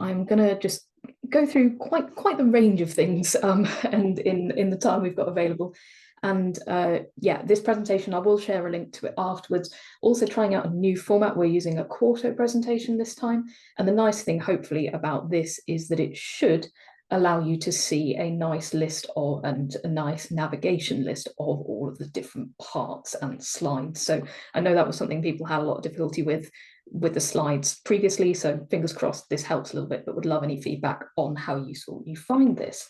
I'm going to just go through quite the range of things and in the time we've got available. And yeah, this presentation, I will share a link to it afterwards. Also trying out a new format. We're using a Quarto presentation this time. And the nice thing, hopefully, about this is that it should allow you to see a nice list of, and a nice navigation list of all of the different parts and slides. So I know that was something people had a lot of difficulty with the slides previously. So fingers crossed this helps a little bit, but would love any feedback on how useful you find this.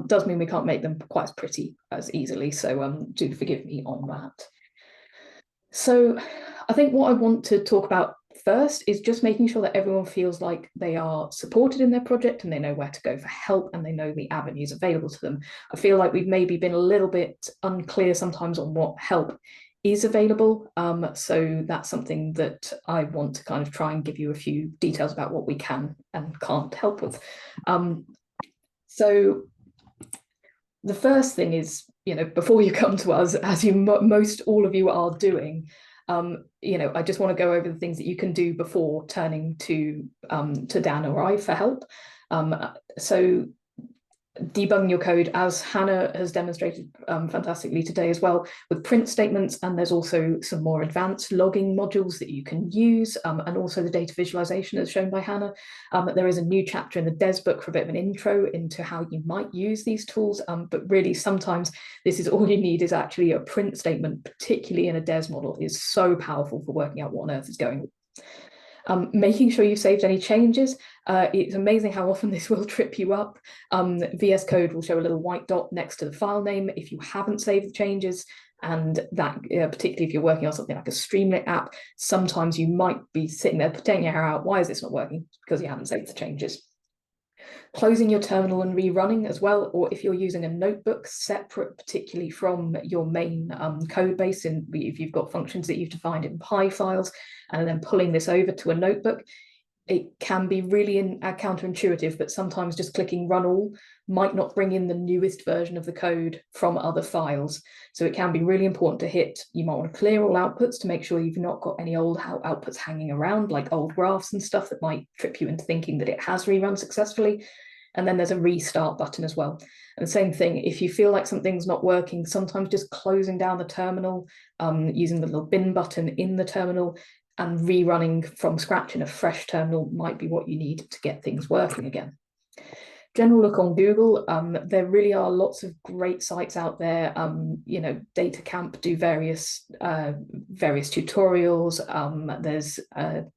Does mean we can't make them quite as pretty as easily, so do forgive me on that. So I think what I want to talk about first is just making sure that everyone feels like they are supported in their project and they know where to go for help and they know the avenues available to them. I feel like we've maybe been a little bit unclear sometimes on what help is available. So that's something that I want to kind of try and give you a few details about what we can and can't help with. So the first thing is, before you come to us, as you most all of you are doing, I just want to go over the things that you can do before turning to Dan or I for help. So debugging your code, as Hannah has demonstrated fantastically today as well, with print statements, and there's also some more advanced logging modules that you can use, and also the data visualization as shown by Hannah. There is a new chapter in the DES book for a bit of an intro into how you might use these tools, but really sometimes this is all you need is actually a print statement, particularly in a DES model, is so powerful for working out what on earth is going on. Making sure you've saved any changes. It's amazing how often this will trip you up. VSCode will show a little white dot next to the file name if you haven't saved the changes. And that, particularly if you're working on something like a Streamlit app, sometimes you might be sitting there putting your hair out. Why is this not working? Because you haven't saved the changes. Closing your terminal and rerunning as well, or if you're using a notebook separate, particularly from your main code base, if you've got functions that you've defined in Py files, and then pulling this over to a notebook, it can be really counterintuitive, but sometimes just clicking run all might not bring in the newest version of the code from other files. So it can be really important to hit, you might want to clear all outputs to make sure you've not got any old outputs hanging around, like old graphs and stuff that might trip you into thinking that it has rerun successfully. And then there's a restart button as well. And the same thing, if you feel like something's not working, sometimes just closing down the terminal, using the little bin button in the terminal, and rerunning from scratch in a fresh terminal might be what you need to get things working again. General look on Google. There really are lots of great sites out there. DataCamp do various tutorials. There's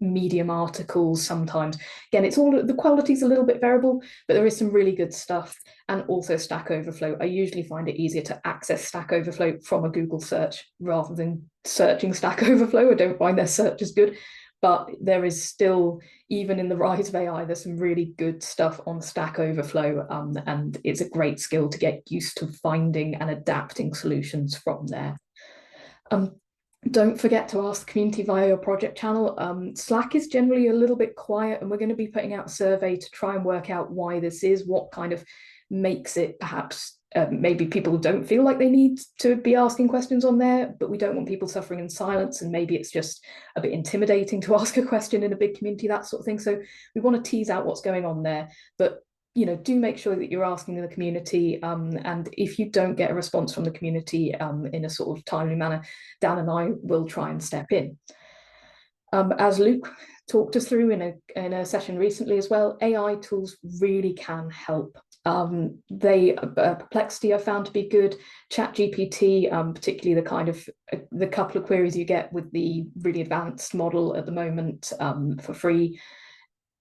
Medium articles sometimes. Again, it's all, the quality's a little bit variable, but there is some really good stuff. And also Stack Overflow. I usually find it easier to access Stack Overflow from a Google search rather than searching Stack Overflow. I don't find their search as good. But there is still, even in the rise of AI, there's some really good stuff on Stack Overflow, and it's a great skill to get used to finding and adapting solutions from there. Don't forget to ask the community via your project channel. Slack is generally a little bit quiet, and we're going to be putting out a survey to try and work out why this is, what kind of makes it perhaps maybe people don't feel like they need to be asking questions on there, but we don't want people suffering in silence, and maybe it's just a bit intimidating to ask a question in a big community, that sort of thing. So we want to tease out what's going on there, but do make sure that you're asking in the community, and if you don't get a response from the community in a sort of timely manner, Dan and I will try and step in. As Luke talked us through in a session recently as well, AI tools really can help. Perplexity I found to be good. ChatGPT, particularly the couple of queries you get with the really advanced model at the moment for free,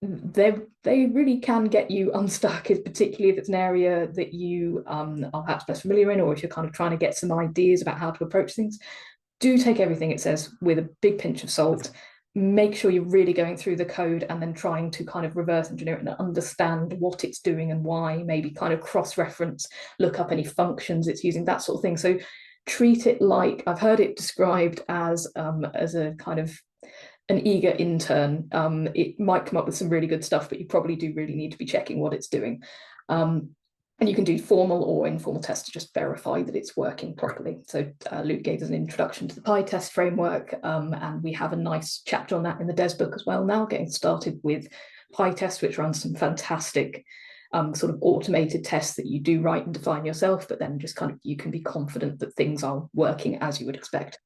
they really can get you unstuck, particularly if it's an area that you are perhaps less familiar in, or if you're kind of trying to get some ideas about how to approach things. Do take everything it says with a big pinch of salt. Make sure you're really going through the code and then trying to kind of reverse engineer it and understand what it's doing and why, maybe kind of cross-reference, look up any functions it's using, that sort of thing. So treat it like, I've heard it described as a kind of an eager intern. It might come up with some really good stuff, but you probably do really need to be checking what it's doing. And you can do formal or informal tests to just verify that it's working properly. So Luke gave us an introduction to the PyTest framework, and we have a nice chapter on that in the DES book as well now, getting started with PyTest, which runs some fantastic sort of automated tests that you do write and define yourself, but then just kind of you can be confident that things are working as you would expect.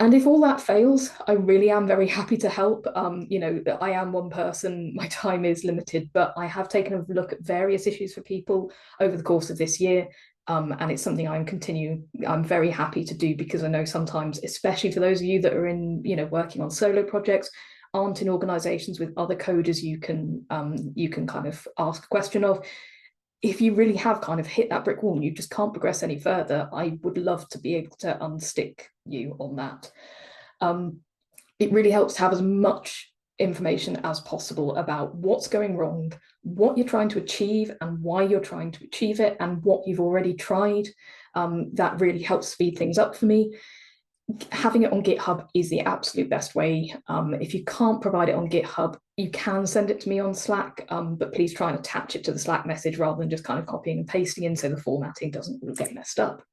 And if all that fails, I really am very happy to help. You know, I am one person, my time is limited, but I have taken a look at various issues for people over the course of this year. And it's something I'm very happy to do, because I know sometimes, especially for those of you that are in, you know, working on solo projects, aren't in organizations with other coders you can kind of ask a question of. If you really have kind of hit that brick wall and you just can't progress any further, I would love to be able to unstick you on that. It really helps to have as much information as possible about what's going wrong, what you're trying to achieve and why you're trying to achieve it, and what you've already tried. That really helps speed things up for me. Having it on GitHub is the absolute best way. If you can't provide it on GitHub, you can send it to me on Slack, but please try and attach it to the Slack message rather than just kind of copying and pasting in, so the formatting doesn't all get messed up.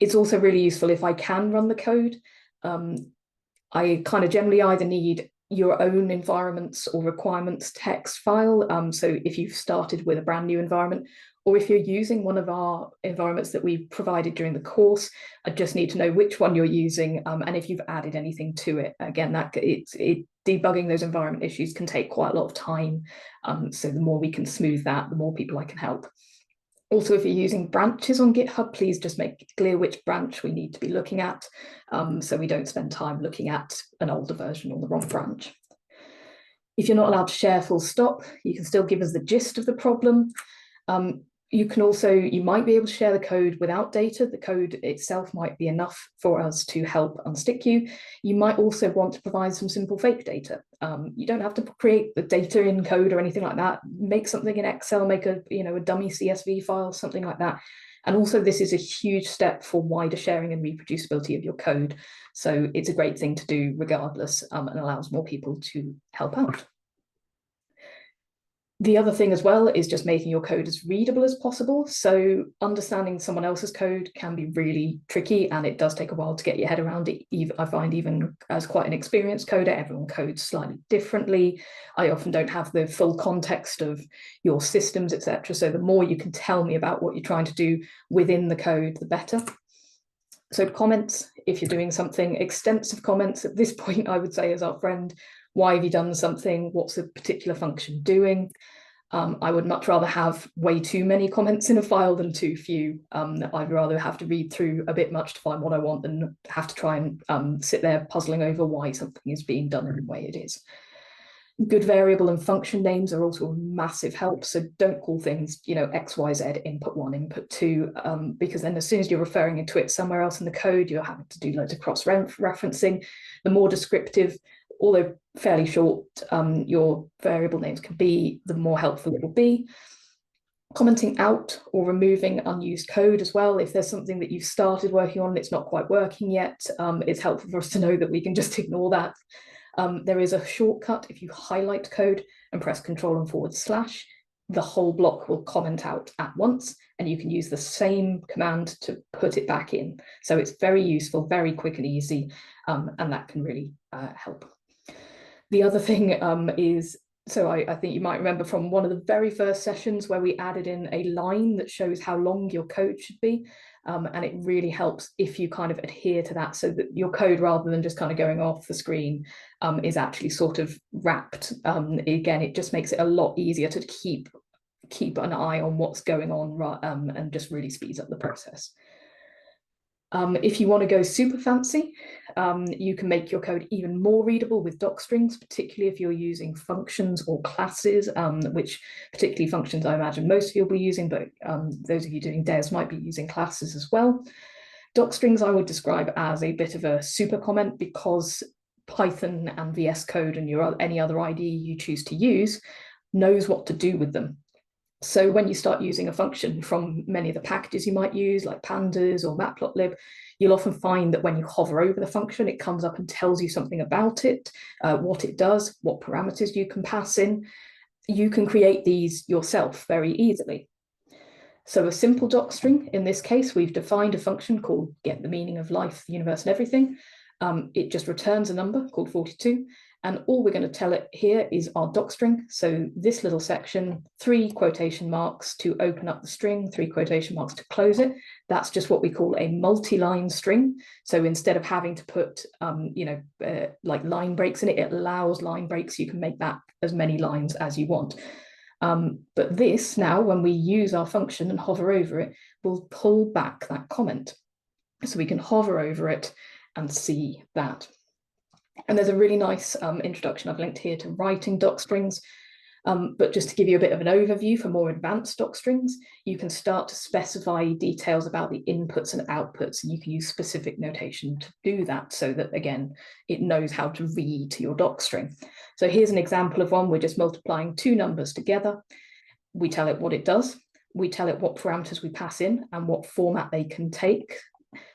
It's also really useful if I can run the code. I kind of generally either need your own environments or requirements text file. So if you've started with a brand new environment, or if you're using one of our environments that we provided during the course, I just need to know which one you're using, and if you've added anything to it. Again, debugging those environment issues can take quite a lot of time. So the more we can smooth that, the more people I can help. Also, if you're using branches on GitHub, please just make it clear which branch we need to be looking at, so we don't spend time looking at an older version or the wrong branch. If you're not allowed to share full stop, you can still give us the gist of the problem. You might be able to share the code without data. The code itself might be enough for us to help unstick you. You might also want to provide some simple fake data. You don't have to create the data in code or anything like that. Make something in Excel, make a dummy CSV file, something like that. And also, this is a huge step for wider sharing and reproducibility of your code. So it's a great thing to do regardless, and allows more people to help out. The other thing as well is just making your code as readable as possible. So understanding someone else's code can be really tricky, and it does take a while to get your head around it. I find even as quite an experienced coder, everyone codes slightly differently. I often don't have the full context of your systems, etc. So the more you can tell me about what you're trying to do within the code, the better. So comments, if you're doing something, extensive comments at this point, I would say, is our friend. Why have you done something? What's a particular function doing? I would much rather have way too many comments in a file than too few. I'd rather have to read through a bit much to find what I want than have to try and sit there puzzling over why something is being done in the way it is. Good variable and function names are also a massive help. So don't call things, X, Y, Z, input 1, input 2, because then as soon as you're referring to it somewhere else in the code, you're having to do loads of cross-referencing. The more descriptive, although fairly short, your variable names can be, the more helpful it will be. Commenting out or removing unused code as well. If there's something that you've started working on and it's not quite working yet, it's helpful for us to know that we can just ignore that. There is a shortcut. If you highlight code and press Control and /, the whole block will comment out at once, and you can use the same command to put it back in. So it's very useful, very quick and easy, and that can really help. The other thing is, so I think you might remember from one of the very first sessions where we added in a line that shows how long your code should be. And it really helps if you kind of adhere to that, so that your code, rather than just kind of going off the screen, is actually sort of wrapped. Again, it just makes it a lot easier to keep an eye on what's going on, and just really speeds up the process. If you want to go super fancy, you can make your code even more readable with Docstrings, particularly if you're using functions or classes, which particularly functions I imagine most of you will be using, but those of you doing devs might be using classes as well. Docstrings I would describe as a bit of a super comment, because Python and VSCode and any other IDE you choose to use knows what to do with them. So when you start using a function from many of the packages you might use, like pandas or matplotlib, you'll often find that when you hover over the function, it comes up and tells you something about it, what it does, what parameters you can pass in. You can create these yourself very easily. So a simple docstring, in this case, we've defined a function called get the meaning of life, the universe, and everything. It just returns a number called 42. And all we're going to tell it here is our docstring. So this little section, 3 quotation marks to open up the string, 3 quotation marks to close it. That's just what we call a multi-line string. So instead of having to put, like line breaks in it, it allows line breaks. You can make that as many lines as you want. But this now, when we use our function and hover over it, will pull back that comment. So we can hover over it and see that. And there's a really nice introduction I've linked here to writing docstrings. But just to give you a bit of an overview for more advanced docstrings, you can start to specify details about the inputs and outputs, and you can use specific notation to do that so that, again, it knows how to read your docstring. So here's an example of one. We're just multiplying 2 numbers together. We tell it what it does. We tell it what parameters we pass in and what format they can take.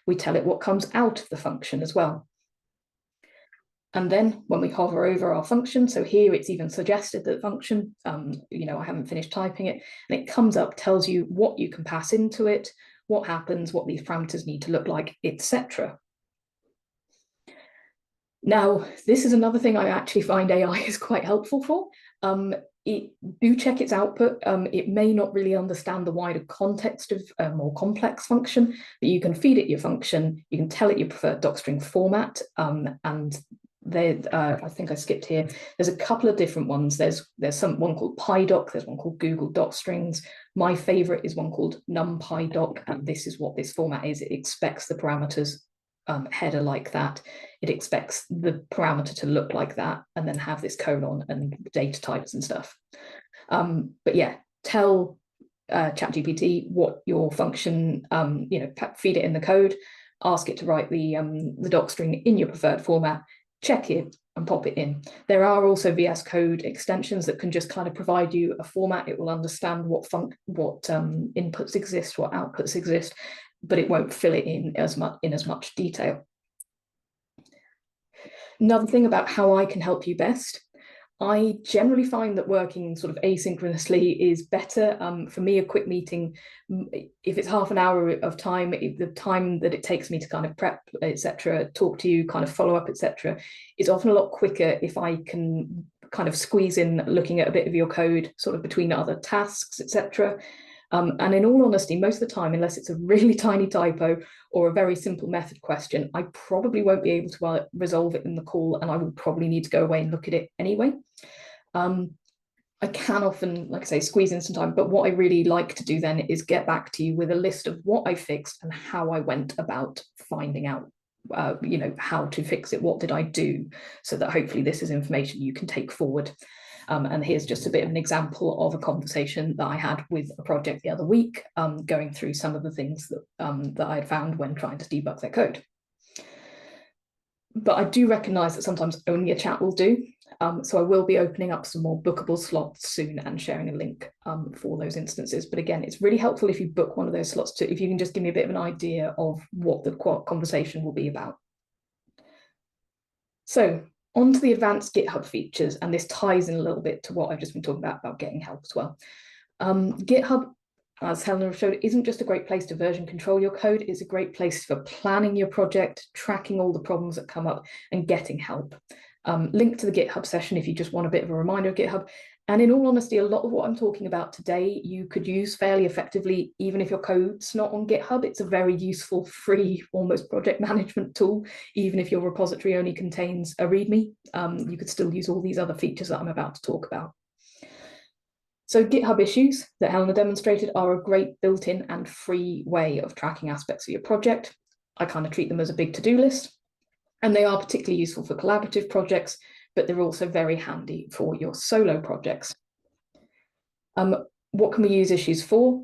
We tell it what comes out of the function as well. And then when we hover over our function, so here it's even suggested that function, I haven't finished typing it, and it comes up, tells you what you can pass into it, what happens, what these parameters need to look like, etc. Now, this is another thing I actually find AI is quite helpful for. Do check its output. It may not really understand the wider context of a more complex function, but you can feed it your function, you can tell it your preferred docstring format, and there, I think I skipped here. There's a couple of different ones. There's one called PyDoc, there's one called Google Docstrings. My favorite is one called NumPyDoc, and this is what this format is. It expects the parameters header like that. It expects the parameter to look like that and then have this colon and data types and stuff. But yeah, tell ChatGPT what your function, feed it in the code, ask it to write the docstring in your preferred format, check it and pop it in. There are also VSCode extensions that can just kind of provide you a format. It will understand what inputs exist, what outputs exist, but it won't fill it in as much detail. Another thing about how I can help you best, I generally find that working sort of asynchronously is better. For me, a quick meeting, if it's half an hour of time, the time that it takes me to kind of prep, etc., talk to you, kind of follow up, etc., is often a lot quicker if I can kind of squeeze in looking at a bit of your code sort of between other tasks, etc. And in all honesty, most of the time, unless it's a really tiny typo or a very simple method question, I probably won't be able to resolve it in the call, and I will probably need to go away and look at it anyway. I can often, like I say, squeeze in some time, but what I really like to do then is get back to you with a list of what I fixed and how I went about finding out, how to fix it, what did I do, so that hopefully this is information you can take forward. And here's just a bit of an example of a conversation that I had with a project the other week, going through some of the things that I had found when trying to debug their code. But I do recognise that sometimes only a chat will do. So I will be opening up some more bookable slots soon and sharing a link for those instances. But again, it's really helpful if you book one of those slots too, if you can just give me a bit of an idea of what the conversation will be about. So on to the advanced GitHub features, and this ties in a little bit to what I've just been talking about getting help as well. GitHub, as Helena showed, isn't just a great place to version control your code, it's a great place for planning your project, tracking all the problems that come up, and getting help. Link to the GitHub session if you just want a bit of a reminder of GitHub. And in all honesty, a lot of what I'm talking about today, you could use fairly effectively, even if your code's not on GitHub. It's a very useful, free, almost project management tool. Even if your repository only contains a README, you could still use all these other features that I'm about to talk about. So GitHub Issues that Helena demonstrated are a great built-in and free way of tracking aspects of your project. I kind of treat them as a big to-do list, and they are particularly useful for collaborative projects, but they're also very handy for your solo projects. What can we use issues for?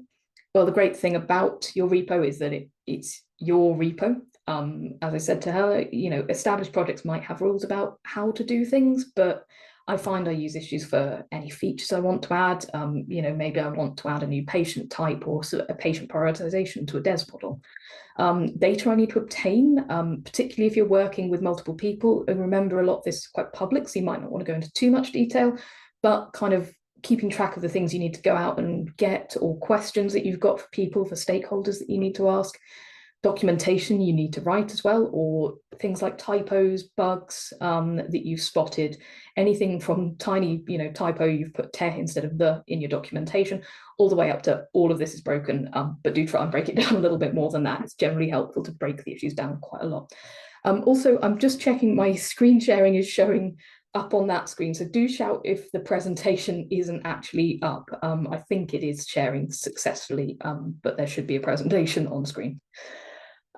Well, the great thing about your repo is that it's your repo. As I said to her, established projects might have rules about how to do things, but I find I use issues for any features I want to add. Maybe I want to add a new patient type or a patient prioritization to a DES model. Data I need to obtain, particularly if you're working with multiple people. And remember, a lot of this is quite public, so you might not want to go into too much detail, but kind of keeping track of the things you need to go out and get, or questions that you've got for people, for stakeholders that you need to ask. documentation you need to write as well, or things like typos, bugs that you've spotted, anything from tiny, typo you've put te instead of the in your documentation, all the way up to all of this is broken, but do try and break it down a little bit more than that. It's generally helpful to break the issues down quite a lot. Also, I'm just checking my screen sharing is showing up on that screen, so do shout if the presentation isn't actually up. I think it is sharing successfully, but there should be a presentation on screen.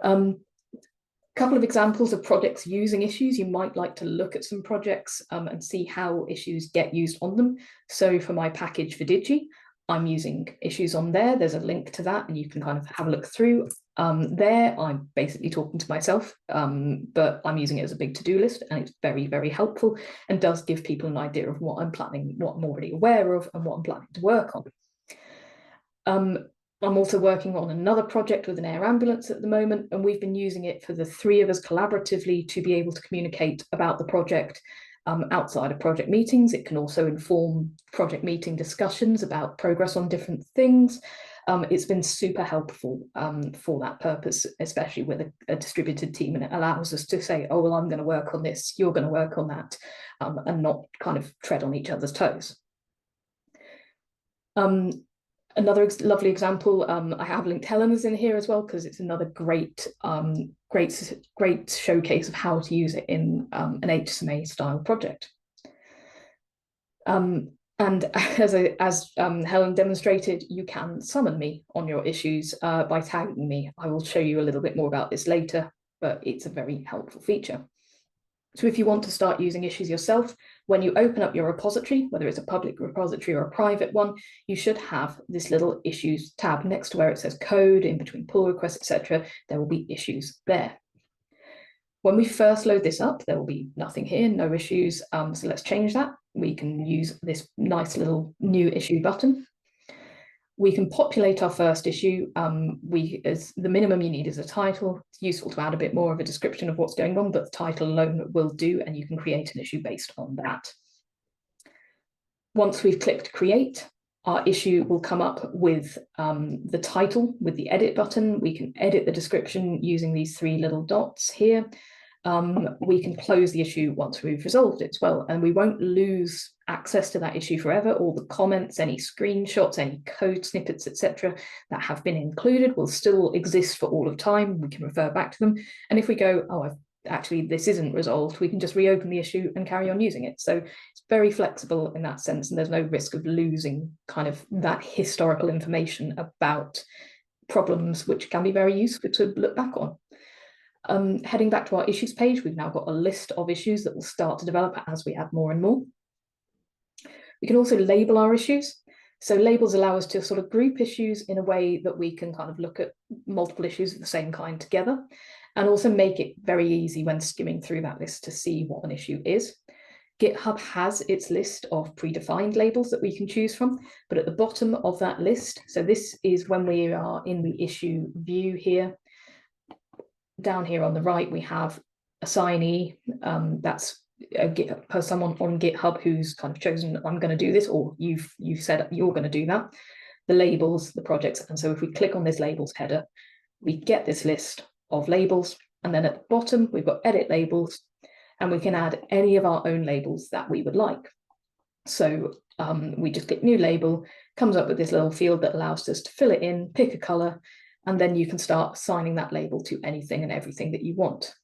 Couple of examples of projects using issues. You might like to look at some projects and see how issues get used on them. So for my package for Digi, I'm using issues on there. There's a link to that and you can kind of have a look through. There, I'm basically talking to myself, but I'm using it as a big to-do list, and it's very, very helpful and does give people an idea of what I'm planning, what I'm already aware of, and what I'm planning to work on. I'm also working on another project with an air ambulance at the moment, and we've been using it for the three of us collaboratively to be able to communicate about the project outside of project meetings. It can also inform project meeting discussions about progress on different things. It's been super helpful for that purpose, especially with a distributed team, and it allows us to say, oh, well, I'm going to work on this, you're going to work on that, and not kind of tread on each other's toes. Another lovely example, I have linked Helena's in here as well, because it's another great showcase of how to use it in an HSMA style project. And as Helen demonstrated, you can summon me on your issues by tagging me. I will show you a little bit more about this later, but it's a very helpful feature. So if you want to start using issues yourself, when you open up your repository, whether it's a public repository or a private one, you should have this little issues tab next to where it says code, in between pull requests, etc. There will be issues there. When we first load this up, there will be nothing here, no issues. So let's change that. We can use this nice little new issue button. We can populate our first issue. As the minimum you need is a title. It's useful to add a bit more of a description of what's going on, but the title alone will do, and you can create an issue based on that. Once we've clicked create, our issue will come up with the title with the edit button. We can edit the description using these three little dots here. We can close the issue once we've resolved it as well, and we won't lose access to that issue forever. All the comments, any screenshots, any code snippets, etc. that have been included will still exist for all of time. We can refer back to them, and if we go, oh, actually this isn't resolved, we can just reopen the issue and carry on using it. So it's very flexible in that sense, and there's no risk of losing kind of that historical information about problems, which can be very useful to look back on. Heading back to our issues page, we've now got a list of issues that will start to develop as we add more and more. We can also label our issues. So labels allow us to sort of group issues in a way that we can kind of look at multiple issues of the same kind together, and also make it very easy when skimming through that list to see what an issue is. GitHub has its list of predefined labels that we can choose from, but at the bottom of that list, so this is when we are in the issue view here, down here on the right, we have assignee. That's someone on GitHub who's kind of chosen, I'm going to do this, or you've said you're going to do that. The labels, the projects, and so if we click on this labels header, we get this list of labels, and then at the bottom we've got edit labels, and we can add any of our own labels that we would like. So we just click new label, comes up with this little field that allows us to fill it in, pick a color, and then you can start assigning that label to anything and everything that you want.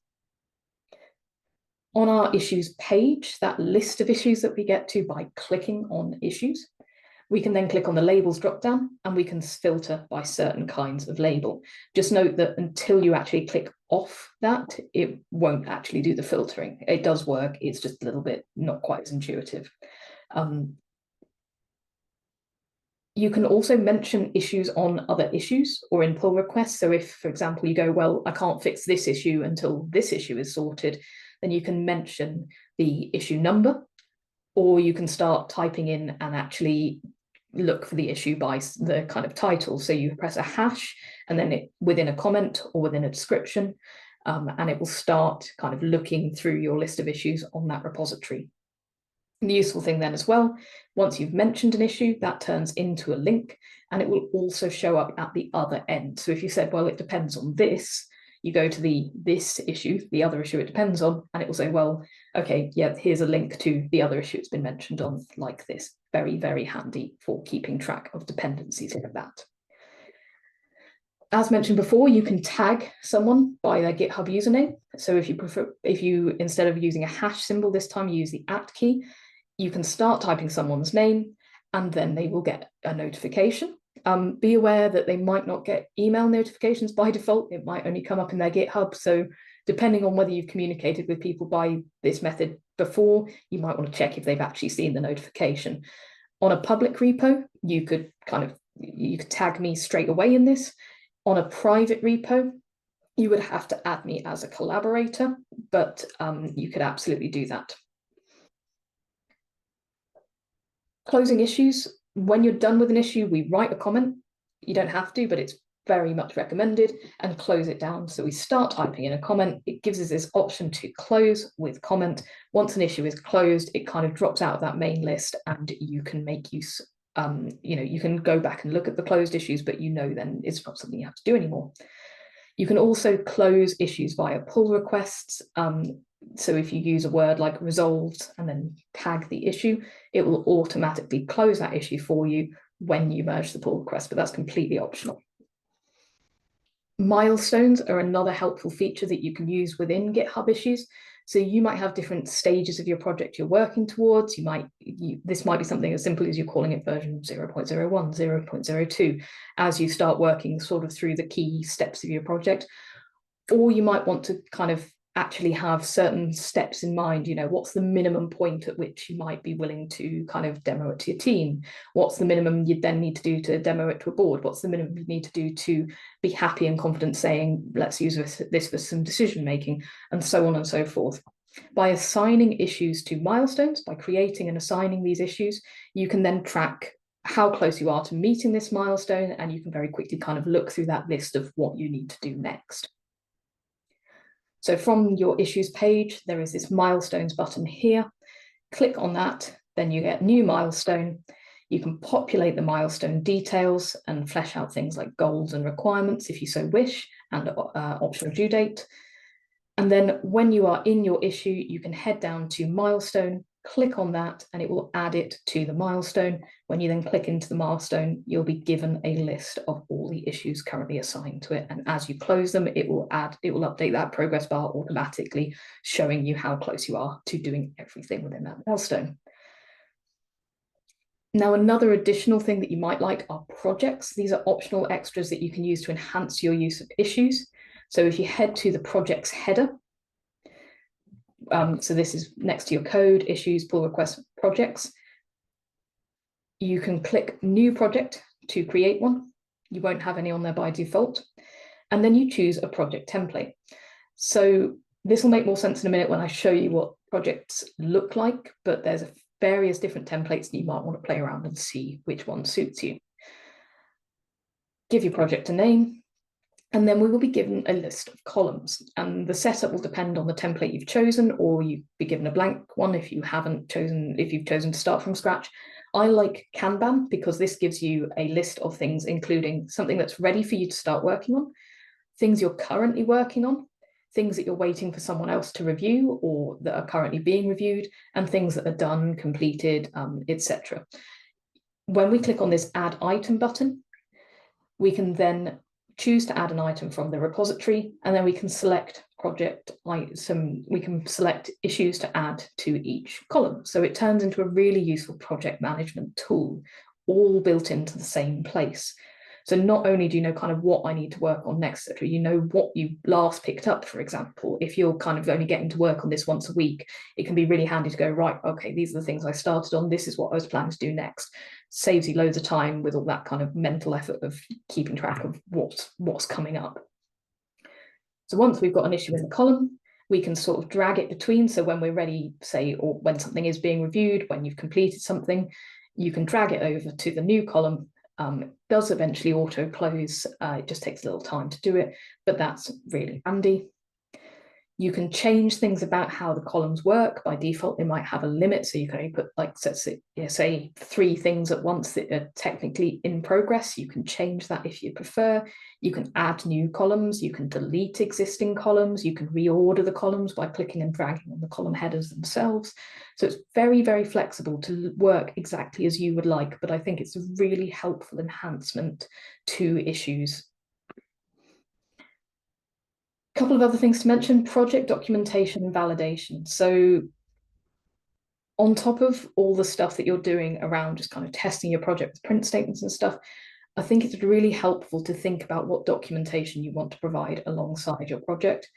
On our issues page, that list of issues that we get to by clicking on issues, we can then click on the labels dropdown and we can filter by certain kinds of label. Just note that until you actually click off that, it won't actually do the filtering. It does work, it's just a little bit not quite as intuitive. You can also mention issues on other issues or in pull requests. So if, for example, you go, well, I can't fix this issue until this issue is sorted, then you can mention the issue number, or you can start typing in and actually look for the issue by the kind of title. So you press a hash and then within a comment or within a description, and it will start kind of looking through your list of issues on that repository. And the useful thing then as well, once you've mentioned an issue, that turns into a link, and it will also show up at the other end. So if you said, well, it depends on this, You go to this issue, the other issue it depends on, and it will say, well, okay, yeah, here's a link to the other issue it's been mentioned on, like this. Very, very handy for keeping track of dependencies like that. As mentioned before, you can tag someone by their GitHub username. So if you instead of using a hash symbol this time, you use the @ key, you can start typing someone's name and then they will get a notification. Be aware that they might not get email notifications by default. It might only come up in their GitHub. So depending on whether you've communicated with people by this method before, you might want to check if they've actually seen the notification. On a public repo, you could tag me straight away in this. On a private repo, you would have to add me as a collaborator, but you could absolutely do that. Closing issues. When you're done with an issue, we write a comment. You don't have to, but it's very much recommended, and close it down. So we start typing in a comment. It gives us this option to close with comment. Once an issue is closed, it kind of drops out of that main list and you can make use you can go back and look at the closed issues, but then it's not something you have to do anymore. You can also close issues via pull requests. So if you use a word like resolved and then tag the issue, it will automatically close that issue for you when you merge the pull request, but that's completely optional. Milestones are another helpful feature that you can use within GitHub Issues. So you might have different stages of your project you're working towards. This might be something as simple as you're calling it version 0.01, 0.02, as you start working sort of through the key steps of your project. Or you might want to kind of actually have certain steps in mind. What's the minimum point at which you might be willing to kind of demo it to your team? What's the minimum you'd then need to do to demo it to a board? What's the minimum you need to do to be happy and confident saying, let's use this for some decision making, and so on and so forth. By assigning issues to milestones, by creating and assigning these issues, you can then track how close you are to meeting this milestone, and you can very quickly kind of look through that list of what you need to do next. So from your issues page, there is this milestones button here. Click on that, then you get new milestone. You can populate the milestone details and flesh out things like goals and requirements if you so wish, and optional due date. And then when you are in your issue, you can head down to milestone, click on that, and it will add it to the milestone. When you then click into the milestone, you'll be given a list of all the issues currently assigned to it. And as you close them, it will update that progress bar automatically, showing you how close you are to doing everything within that milestone. Now, another additional thing that you might like are projects. These are optional extras that you can use to enhance your use of issues. So if you head to the projects header, so this is next to your code, issues, pull requests, projects. You can click new project to create one. You won't have any on there by default. And then you choose a project template. So this will make more sense in a minute when I show you what projects look like, but there's various different templates that you might want to play around and see which one suits you. Give your project a name. And then we will be given a list of columns, and the setup will depend on the template you've chosen, or you'd be given a blank one if you've chosen to start from scratch. I like Kanban because this gives you a list of things, including something that's ready for you to start working on, things you're currently working on, things that you're waiting for someone else to review or that are currently being reviewed, and things that are done, completed, etc. When we click on this Add Item button, we can then choose to add an item from the repository, and then we can select select issues to add to each column. So it turns into a really useful project management tool, all built into the same place. So not only do you know kind of what I need to work on next, etc., you know what you last picked up, for example. If you're kind of only getting to work on this once a week, it can be really handy to go, right, okay, these are the things I started on, this is what I was planning to do next. Saves you loads of time with all that kind of mental effort of keeping track of what's coming up. So once we've got an issue in the column, we can sort of drag it between. So when we're ready, say, or when something is being reviewed, when you've completed something, you can drag it over to the new column. It does eventually auto close. It just takes a little time to do it, but that's really handy. You can change things about how the columns work. By default, they might have a limit. So you can only put, like, say 3 things at once that are technically in progress. You can change that if you prefer. You can add new columns. You can delete existing columns. You can reorder the columns by clicking and dragging on the column headers themselves. So it's very, very flexible to work exactly as you would like. But I think it's a really helpful enhancement to issues. A couple of other things to mention: project documentation and validation. So on top of all the stuff that you're doing around just kind of testing your project with print statements and stuff, I think it's really helpful to think about what documentation you want to provide alongside your project.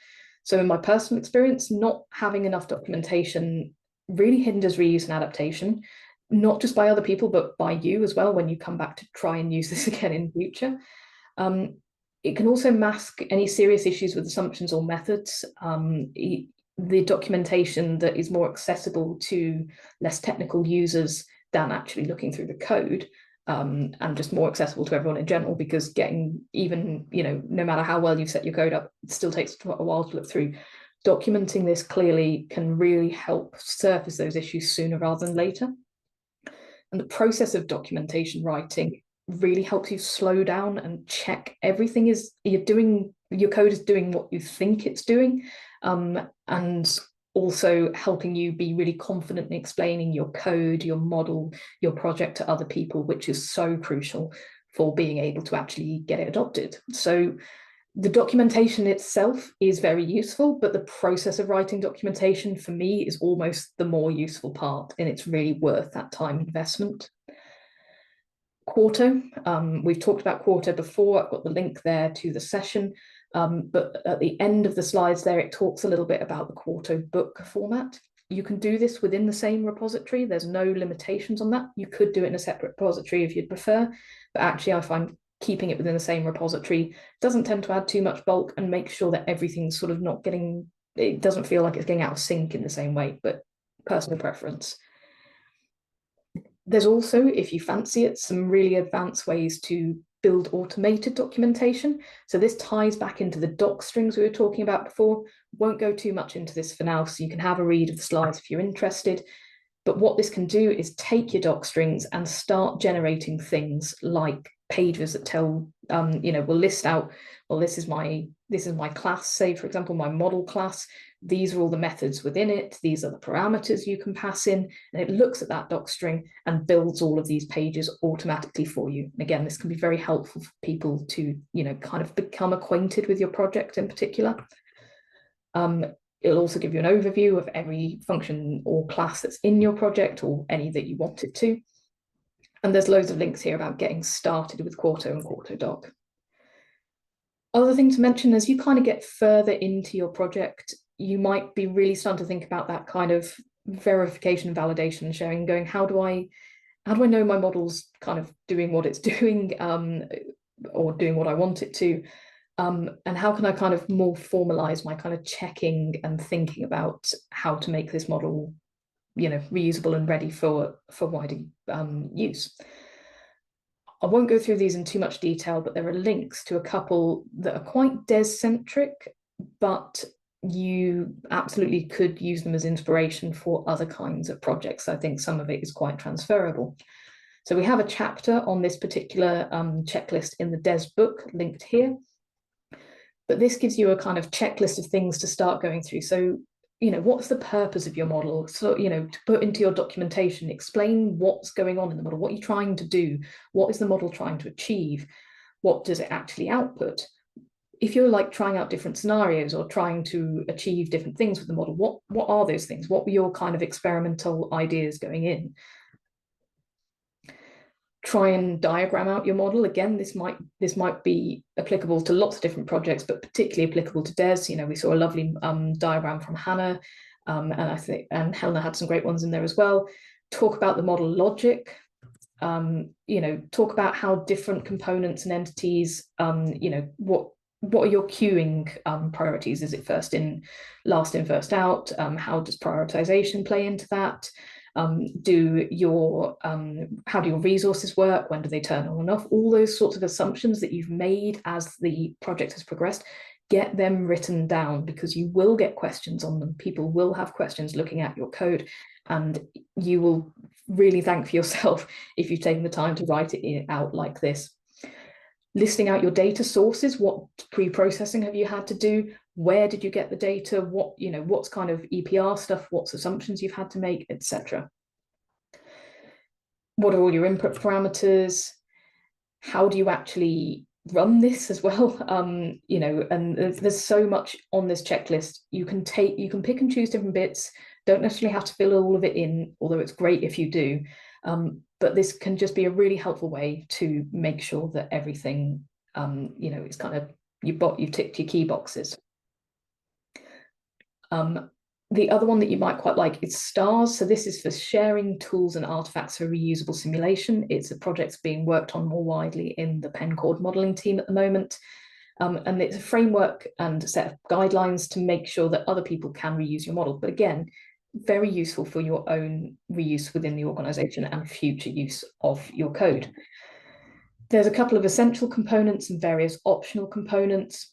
So in my personal experience, not having enough documentation really hinders reuse and adaptation, not just by other people, but by you as well when you come back to try and use this again in future. It can also mask any serious issues with assumptions or methods. The documentation that is more accessible to less technical users than actually looking through the code, and just more accessible to everyone in general, because getting even, no matter how well you've set your code up, it still takes a while to look through. Documenting this clearly can really help surface those issues sooner rather than later. And the process of documentation writing really helps you slow down and check everything your code is doing what you think it's doing, and also helping you be really confident in explaining your code, your model, your project to other people, which is so crucial for being able to actually get it adopted. So the documentation itself is very useful, but the process of writing documentation for me is almost the more useful part, and it's really worth that time investment. Quarto, we've talked about Quarto before. I've got the link there to the session, but at the end of the slides there, it talks a little bit about the Quarto book format. You can do this within the same repository. There's no limitations on that. You could do it in a separate repository if you'd prefer, but actually I find keeping it within the same repository doesn't tend to add too much bulk and make sure that everything's sort of not getting, it doesn't feel like it's getting out of sync in the same way, but personal preference. There's also, if you fancy it, some really advanced ways to build automated documentation. So this ties back into the Docstrings we were talking about before. Won't go too much into this for now, so you can have a read of the slides if you're interested. But what this can do is take your Docstrings and start generating things like pages that tell, will list out, well, this is my class, say, for example, my model class. These are all the methods within it. These are the parameters you can pass in. And it looks at that docstring and builds all of these pages automatically for you. And again, this can be very helpful for people to, kind of become acquainted with your project in particular. It'll also give you an overview of every function or class that's in your project, or any that you want it to. And there's loads of links here about getting started with Quarto and Quarto Doc. Other thing to mention, as you kind of get further into your project, you might be really starting to think about that kind of verification and validation sharing, going, how do I know my model's kind of doing what it's doing, or doing what I want it to? And how can I kind of more formalize my kind of checking and thinking about how to make this model, reusable and ready for wider use? I won't go through these in too much detail, but there are links to a couple that are quite Des-centric, but you absolutely could use them as inspiration for other kinds of projects. I think some of it is quite transferable. So we have a chapter on this particular checklist in the Des book linked here. But this gives you a kind of checklist of things to start going through. So, what's the purpose of your model? So, to put into your documentation, explain what's going on in the model. What are you trying to do? What is the model trying to achieve? What does it actually output? If you're like trying out different scenarios or trying to achieve different things with the model, what are those things? What were your kind of experimental ideas going in? Try and diagram out your model. Again, this might be applicable to lots of different projects, but particularly applicable to Des. We saw a lovely diagram from Hannah, and Helena had some great ones in there as well. Talk about the model logic. Talk about how different components and entities, what are your queuing priorities? Is it first in, last in, first out? How does prioritization play into that? How do your resources work? When do they turn on and off? All those sorts of assumptions that you've made as the project has progressed, get them written down, because you will get questions on them. People will have questions looking at your code, and you will really thank for yourself if you've taken the time to write it out like this. Listing out your data sources. What pre-processing have you had to do? Where did you get the data? What, what's kind of EPR stuff, what's assumptions you've had to make, etc. What are all your input parameters? How do you actually run this as well? And there's so much on this checklist. You can pick and choose different bits. Don't necessarily have to fill all of it in, although it's great if you do. But this can just be a really helpful way to make sure that everything, it's kind of, you've ticked your key boxes. The other one that you might quite like is STARS. So this is for sharing tools and artifacts for reusable simulation. It's a project that's being worked on more widely in the Pencord modeling team at the moment. And it's a framework and a set of guidelines to make sure that other people can reuse your model. But again, very useful for your own reuse within the organization and future use of your code. There's a couple of essential components and various optional components.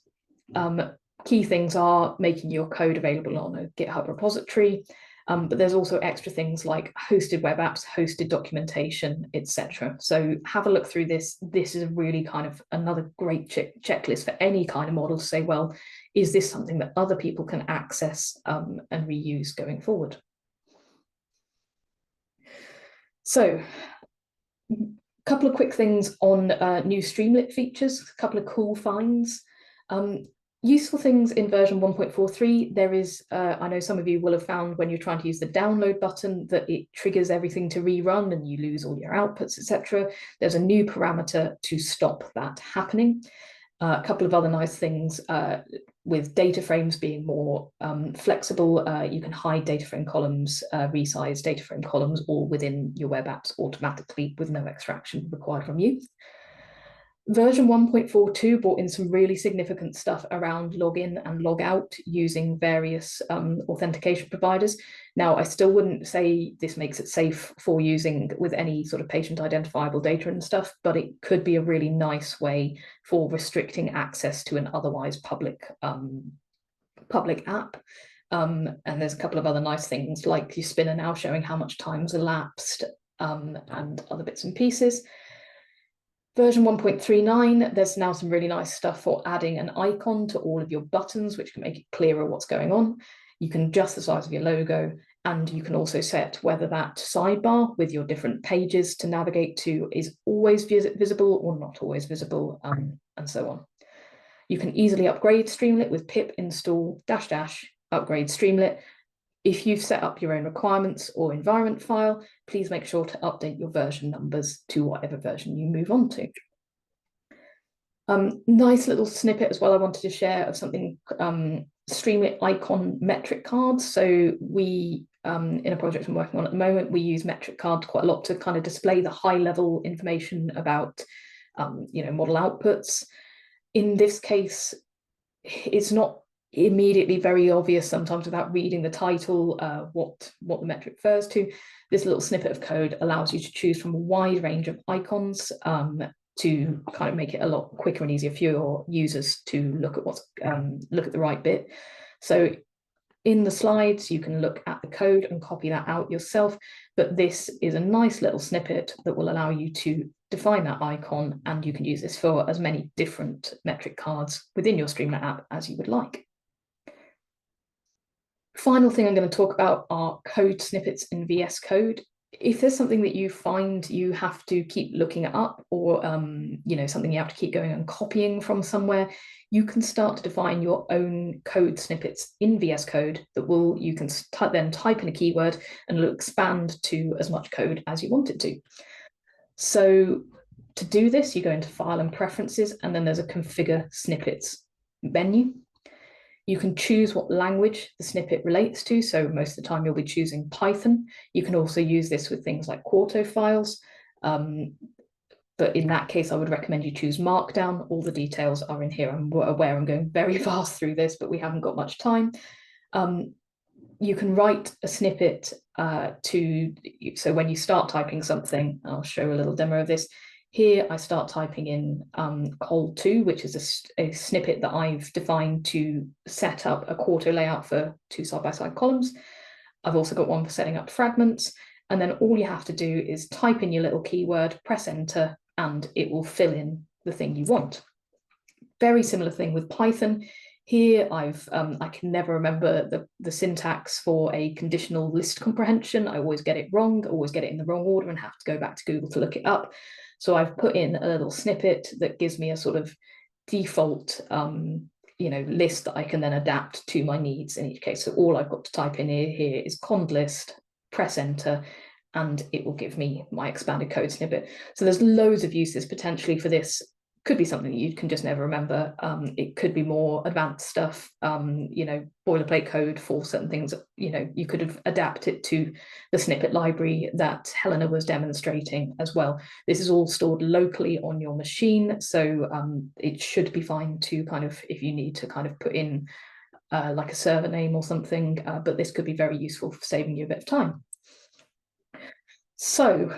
Key things are making your code available on a GitHub repository, but there's also extra things like hosted web apps, hosted documentation, etc. So have a look through this. This is really kind of another great checklist for any kind of model to say, well, is this something that other people can access and reuse going forward? So a couple of quick things on new Streamlit features, a couple of cool finds. Useful things in version 1.43, there is, I know some of you will have found when you're trying to use the download button that it triggers everything to rerun and you lose all your outputs, etc. There's a new parameter to stop that happening. A couple of other nice things with data frames being more flexible. You can hide data frame columns, resize data frame columns, all within your web apps automatically with no extraction required from you. Version 1.42 brought in some really significant stuff around login and log out using various authentication providers. Now, I still wouldn't say this makes it safe for using with any sort of patient identifiable data and stuff, but it could be a really nice way for restricting access to an otherwise public app. And there's a couple of other nice things like your spinner now showing how much time's elapsed and other bits and pieces. Version 1.39, there's now some really nice stuff for adding an icon to all of your buttons, which can make it clearer what's going on. You can adjust the size of your logo, and you can also set whether that sidebar with your different pages to navigate to is always visible or not always visible, and so on. You can easily upgrade Streamlit with pip install -- upgrade Streamlit. If you've set up your own requirements or environment file, please make sure to update your version numbers to whatever version you move on to. Nice little snippet as well I wanted to share of something, Streamlit icon metric cards. So we, in a project I'm working on at the moment, we use metric cards quite a lot to kind of display the high level information about, model outputs. In this case, it's not immediately very obvious sometimes without reading the title what the metric refers to. This little snippet of code allows you to choose from a wide range of icons to kind of make it a lot quicker and easier for your users to look at look at the right bit. So in the slides you can look at the code and copy that out yourself, but this is a nice little snippet that will allow you to define that icon, and you can use this for as many different metric cards within your Streamlit app as you would like. Final thing I'm going to talk about are code snippets in VS Code. If there's something that you find you have to keep looking up, or something you have to keep going and copying from somewhere, you can start to define your own code snippets in VS Code that you can then type in a keyword and it'll expand to as much code as you want it to. So to do this, you go into File and Preferences, and then there's a Configure Snippets menu. You can choose what language the snippet relates to. So most of the time you'll be choosing Python. You can also use this with things like Quarto files. But in that case, I would recommend you choose Markdown. All the details are in here. I'm aware I'm going very fast through this, but we haven't got much time. You can write a snippet so when you start typing something, I'll show a little demo of this. Here I start typing in col2, which is a snippet that I've defined to set up a quarto layout for 2 side-by-side columns. I've also got one for setting up fragments. And then all you have to do is type in your little keyword, press enter, and it will fill in the thing you want. Very similar thing with Python. Here I can never remember the syntax for a conditional list comprehension. I always get it wrong, always get it in the wrong order and have to go back to Google to look it up. So I've put in a little snippet that gives me a sort of default list that I can then adapt to my needs in each case. So all I've got to type in here is cond list, press enter, and it will give me my expanded code snippet. So there's loads of uses potentially for this. Could be something that you can just never remember. It could be more advanced stuff, boilerplate code for certain things. You could have adapted to the snippet library that Helena was demonstrating as well. This is all stored locally on your machine, so it should be fine to kind of, if you need to kind of put in like a server name or something, but this could be very useful for saving you a bit of time. So